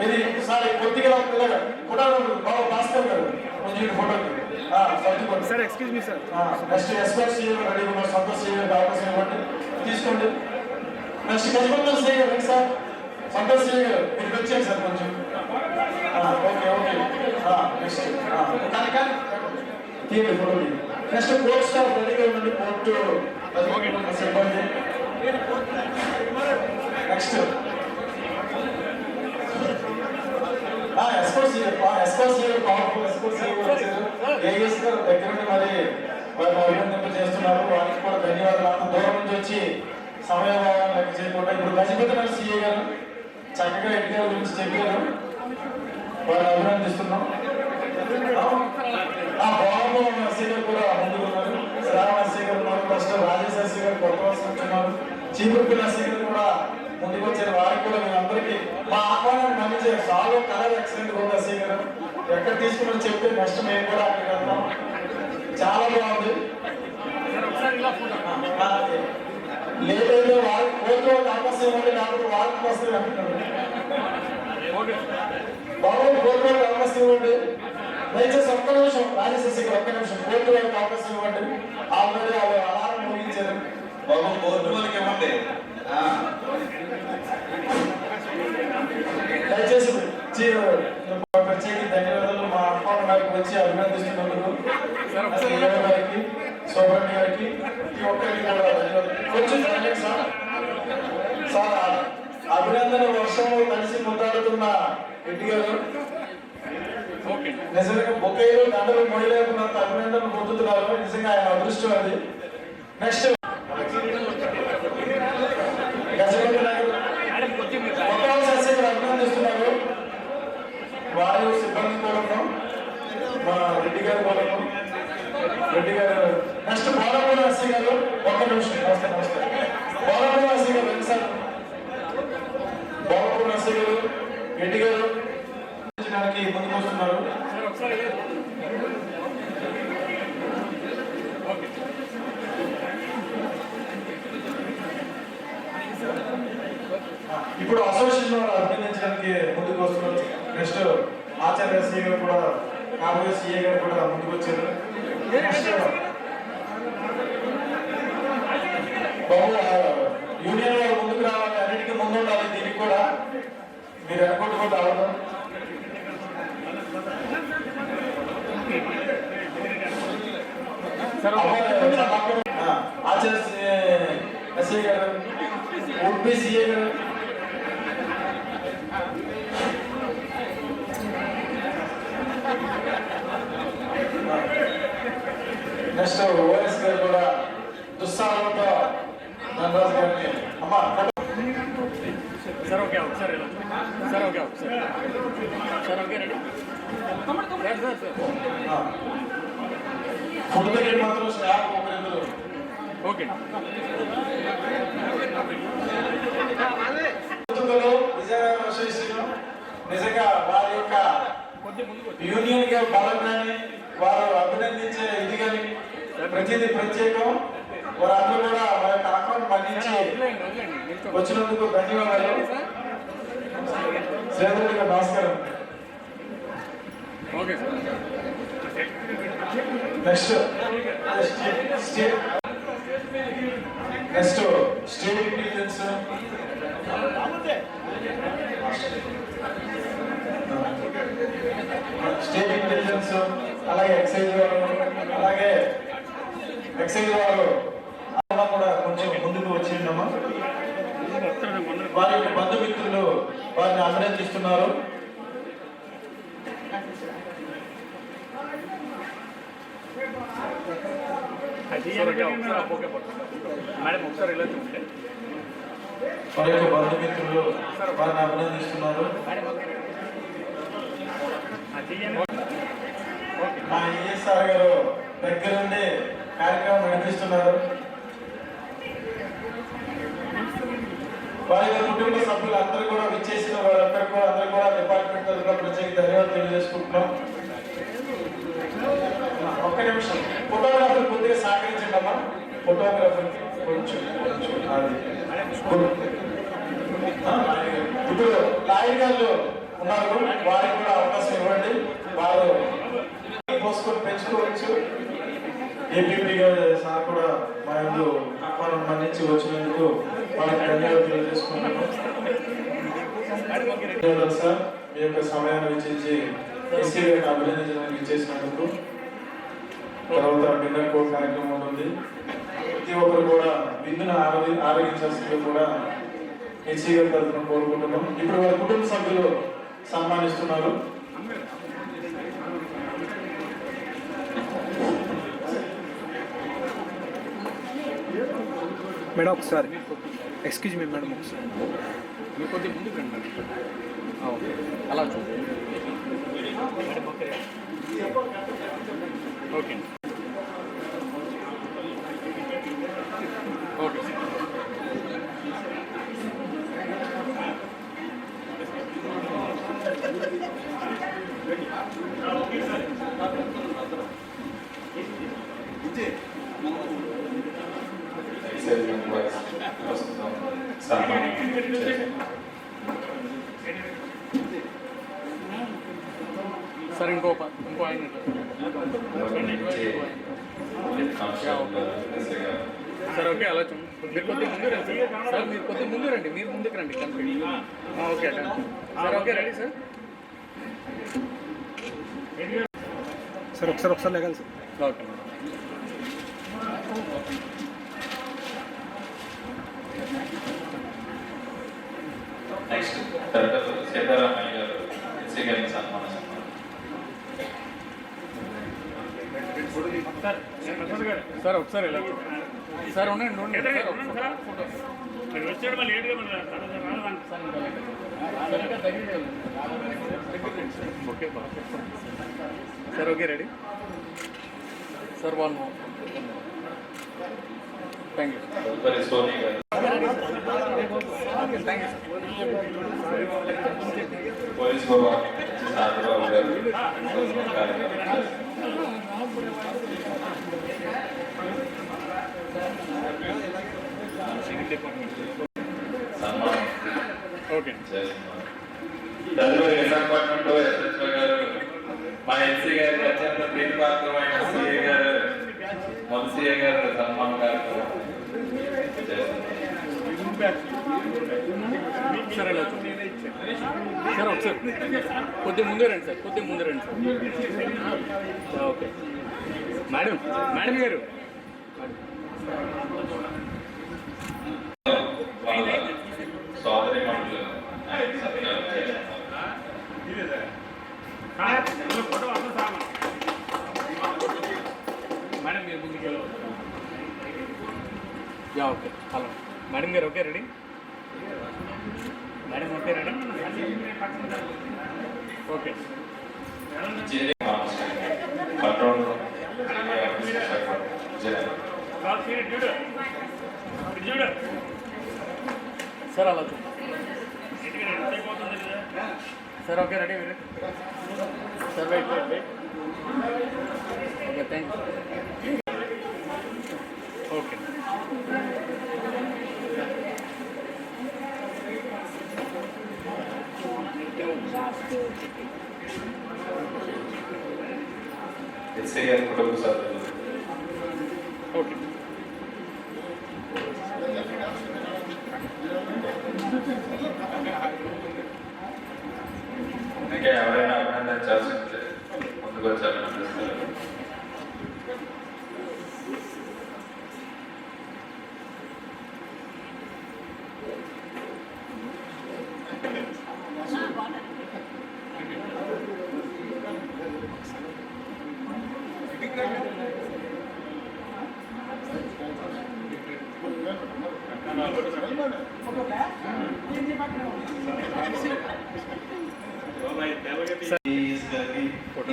ఇది సార్ కొద్దిగా కూడా బాబు భాస్కర్ గారు కొంచెం ఫోటోకి సర్దుకోండి sir. Excuse me sir. Next ఎస్పర్ సిఏ గారు రెడీ ఉన్నారు. సంతోష్ సిఏ గారు అవకాశం ఇవ్వండి, తీసుకోండి. నెక్స్ట్ గజపతి సిఏ గారు రండి సార్. సంతోష్ సిఏ గారు మీరు వచ్చేయండి సార్ కొంచెం. ఓకే ఓకే నెక్స్ట్ తీయండి ఫోటో. నెక్స్ట్ కోర్ట్ స్టాఫ్ రెడీగా ఉండండి. కోర్టు సిబ్బంది. నెక్స్ట్ పవర్ఫుల్ ఎస్కోర్స్ వచ్చారు. ఏఎస్ గారు దగ్గర నుండి మరి వారిని అభినందింప చేస్తున్నారు. వారికి కూడా ధన్యవాదాలు. అంత దూరం నుంచి వచ్చి సమయభావాన్ని లెక్క చేయకుండా ఇప్పుడు గజపతి సిఏ గారు చక్కగా ఎన్టీఆర్ గురించి చెప్పారు, వారిని అభినందిస్తున్నాం. బాబు ఎస్సీ గారు కూడా ముందుకు ఉన్నారు. శ్రావణ ఎస్సీ గారు ఉన్నారు. ఫస్ట్ రాజేష్ ఎస్సీ గారు కొత్త వలస ఉంటున్నారు. చీపుర్పల్లి ఎస్సీ గారు కూడా ముందుకు వచ్చారు. వారికి కూడా మీరందరికీ మా ఆహ్వానాన్ని మన్నించారు. చాలా కలర్ ఎక్సలెంట్ ఉంది ఎస్సీ గారు. ఎక్కడ తీసుకుని చెప్తే నెక్స్ట్ మేము కూడా అక్కడికి వెళ్తాం. చాలా బాగుంది. లేదంటే వాళ్ళకి కోర్టులో అవకాశం ఇవ్వండి, లేకపోతే వాళ్ళకి వస్తుంది అంటున్నారు. బాబు కోర్టులో అవకాశం ఇవ్వండి దయచేసి. ఒక్క నిమిషం రాజశేఖర్ గారు, ఒక్క నిమిషం కోర్టు వాళ్ళకి అవకాశం ఇవ్వండి. ఆల్రెడీ అలారం ముగించారు. బాబు కోర్టు వాళ్ళకి ఇవ్వండి. దయచేసి నుంచి ప్రత్యేక ధన్యవాదాలు మా అమ్మ గారికి వచ్చి అభినందిస్తున్నందుకు గారికి సోమరెడ్డి గారికి ప్రతి ఒక్కరికి కూడా ధన్యవాదాలు. కొంచెం ధన్యవాదాలు సార్. సార్ అభినందన వర్షంలో కలిసి ముద్దాడుతున్న రెడ్డి గారు నిజంగా బొకేలు దండలు మొయ్యలేకున్నంత అభినందనలు పొందుతున్నారు. నిజంగా ఆయన అదృష్టం అది. నెక్స్ట్ అభినందిస్తున్నారు వాయు సిబ్బంది కూడా మా రెడ్డి గారి కూడా రెడ్డి గారు. నెక్స్ట్ బాలపూర్ ఎస్సీ గారు ఒక్క నిమిషం. నమస్తే నమస్తే. బాలపూర్ ఎస్సీ గారు రండి సార్. బాలపూర్ ఎస్సీ గారు రెడ్డి గారు ముందుకు వస్తున్నారు. ఇప్పుడు అసోసియేషన్ వారు అభినందించడానికి ముందుకు వస్తున్నారు. నెక్స్ట్ ఆచార్య ఎస్సీ గారు కూడా కాబోయే సీఏ గారు కూడా ముందుకు వచ్చారు. నెక్స్ట్ యూనియన్ వారు ముందుకు రావాలి, అన్నిటికీ ముందు ఉండాలి. దీనికి కూడా మీరు అనుకుంటుకుంటూ రావడం ఆచార్య ఎస్ఐ గారు ఓపీ సీఏ గారు నెక్స్ట్ ఓఎస్ గారు కూడా దుస్సాహంతో ధనరాజు గారిని అమ్మ సార్ ఓకే ఒకసారి సార్ ఓకే ఒకసారి సార్ ఓకే రండి ఫుడ్ దగ్గర మాత్రం స్టాఫ్ ఒకరిద్దరు ఓకే విజయనగరం అసోసియేషన్ నిజంగా వారి యొక్క యూనియన్ గా బలం కానీ వారు అభినందించే ఇది కానీ ప్రతిదీ ప్రత్యేకం. వారందరూ కూడా వారి యొక్క ఆహ్వానం మన్నించి వచ్చినందుకు ధన్యవాదాలు. శ్రీధర్ గారు నమస్కారం. Okay sir. Next state intelligence అలాగే ఎక్సైజ్ వారు కూడా కొంచెం ముందుకు వచ్చిందమ్మా. వారి యొక్క బంధుమిత్రులు వారిని అభినందిస్తున్నారు. మేడం ఒకసారి ఇలా చూడండి. వారి యొక్క బంధుమిత్రులు వారిని అభినందిస్తున్నారు. మా ఈఎస్ఆర్ గారు దగ్గరుండి కార్యక్రమం నడిపిస్తున్నారు. వారి కుటుంబ సభ్యులు అందరూ కూడా విచ్చేసిన వారందరూ కూడా డిపార్ట్మెంట్ తరఫున ప్రత్యేక ధన్యవాదాలు తెలియజేసుకుంటున్నాం. ఒక్క నిమిషం ఫోటోగ్రాఫర్ కొద్దిగా సహకరించండి అమ్మా. ఫోటోగ్రాఫర్ కొంచెం అది ఇప్పుడు లాయర్ గారు ఉన్నారు, వారికి కూడా అవకాశం ఇవ్వండి. వారు పోసుకొని పెంచుకోవచ్చు. ఏపీపీ గారు సార్ కూడా మా ముందు ఆహ్వానం మన్నించి వచ్చినందుకు వారికి ధన్యవాదాలు తెలియజేసుకుంటున్నాను. ధన్యవాదాలు సార్, మీ యొక్క సమయాన్ని వెచ్చించి ఎస్సీ గారిని అభినందించడానికి ఇచ్చేసినందుకు. తర్వాత డిన్నర్ కోర్ట్ కార్యక్రమం ఉంటుంది. ప్రతి ఒక్కరు కూడా విందును ఆరోగించాల్సిందిగా కూడా ఎస్సీ గారి తరఫున కోరుకుంటున్నాం. ఇప్పుడు వారి కుటుంబ సభ్యులు సన్మానిస్తున్నారు. మేడం ఒకసారి ఎక్స్క్యూజ్ మీ మేడం ఒకసారి మీరు కొద్దిగా ముందుకు రండి మేడం. ఓకే అలా చూడండి. ఓకే ఓకే సార్ ఇంకో ఆయన సార్ ఓకే అలా చూడండి. మీరు కొద్దిగా ముందు రండి సార్. మీరు కొద్దిగా ముందు రండి. మీరు ముందుకు రండి complete. Okay sir okay ready sir. Sir ఒకసారి లేగాలి sir. Okay madam. Next doctor Sitaramayya గారు ఎస్సీ గారిని సన్మానం. సార్ ఒకసారి ఇలా సార్ ఉండండి వచ్చాడు మళ్ళీ లేట్గా okay sir okay ready sir one thank you. తదుపరి సోనీ గారు. పోలీస్ విభాగం నాగబాబు గారు సన్మానం ఓకే చేస్తున్నారు. తదుపరి విశాఖపట్నంలో ఎస్ఎస్ఓ గారు మా ఎస్సీ గారికి అత్యంత ప్రీతిపాత్రమైన సిఏ గారు సిఏ గారు సన్మాన కార్యక్రమం చేస్తున్నారు. సార్ ఎలా సార్ ఒకసారి కొద్దిగా ముందే రండి సార్, కొద్దిగా ముందే రండి సార్. ఓకే మేడం, మేడం గారు సోదరి మండలి సత్కారం చేస్తున్నారు. మేడం మీరు ముందుకు యా ఓకే హలో మేడం గారు okay ready madam okay ready okay control sir అలా sir okay ready sir wait okay thank you okay SI గారి కుటుంబ సభ్యులు ఓకే ఇంకా ఎవరైనా అభినందించాల్సి ఉంటే ముందుకు వచ్చి అభినందిస్తారు.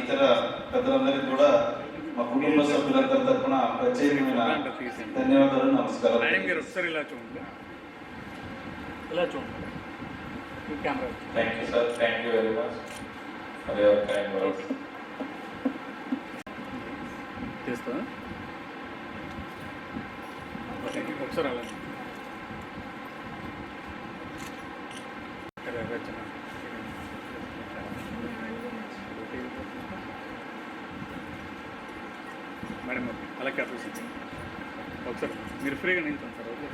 ఇతర పెద్దలందరికీ కూడా మా కుటుంబ సభ్యులందరి తరఫున ప్రత్యేకమైన ధన్యవాదాలు, నమస్కారం. మేడం గారు ఒకసారి ఇలా చూడండి, ఇలా చూడండి camera. Thank you sir, thank you very much for your kind words. చేస్తా ఒకసారి అలా మేడం ఓకే అలా క్యాప్టన్ ఒకసారి మీరు ఫ్రీగా నిల్చోండి sir. Okay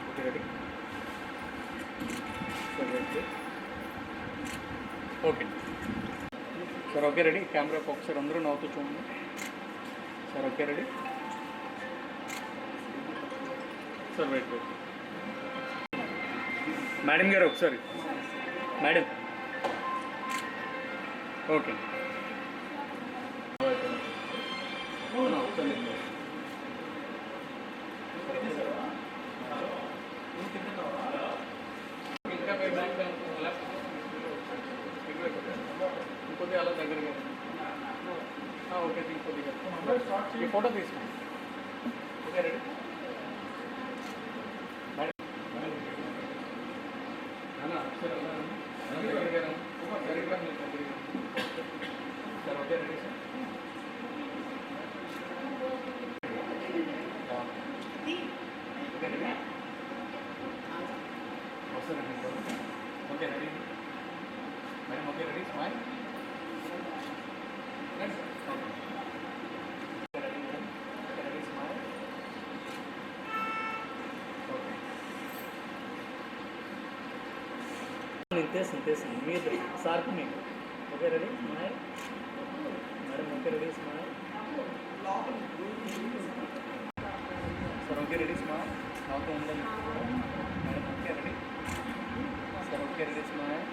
okay ready okay sir okay ready కెమెరాకి ఒకసారి అందరూ నవ్వుతూ చూడండి sir. Okay ready sir wait wait madam గారు ఒకసారి మేడం ఓకే ఇంకా ఇంకొద్ది అలా దగ్గరగా ఓకే ఇంకొద్దిగా ఈ ఫోటో తీసుకోండి. Okay ready sir okay ready sir. Okay ready madam okay ready smile ready smile okay తీస్తుంది మీ ఇద్దరు సార్కి మీకు okay ready smile madam okay ready smile sir okay ready smile నాతో ఉండండి madam okay ready sir okay ready smile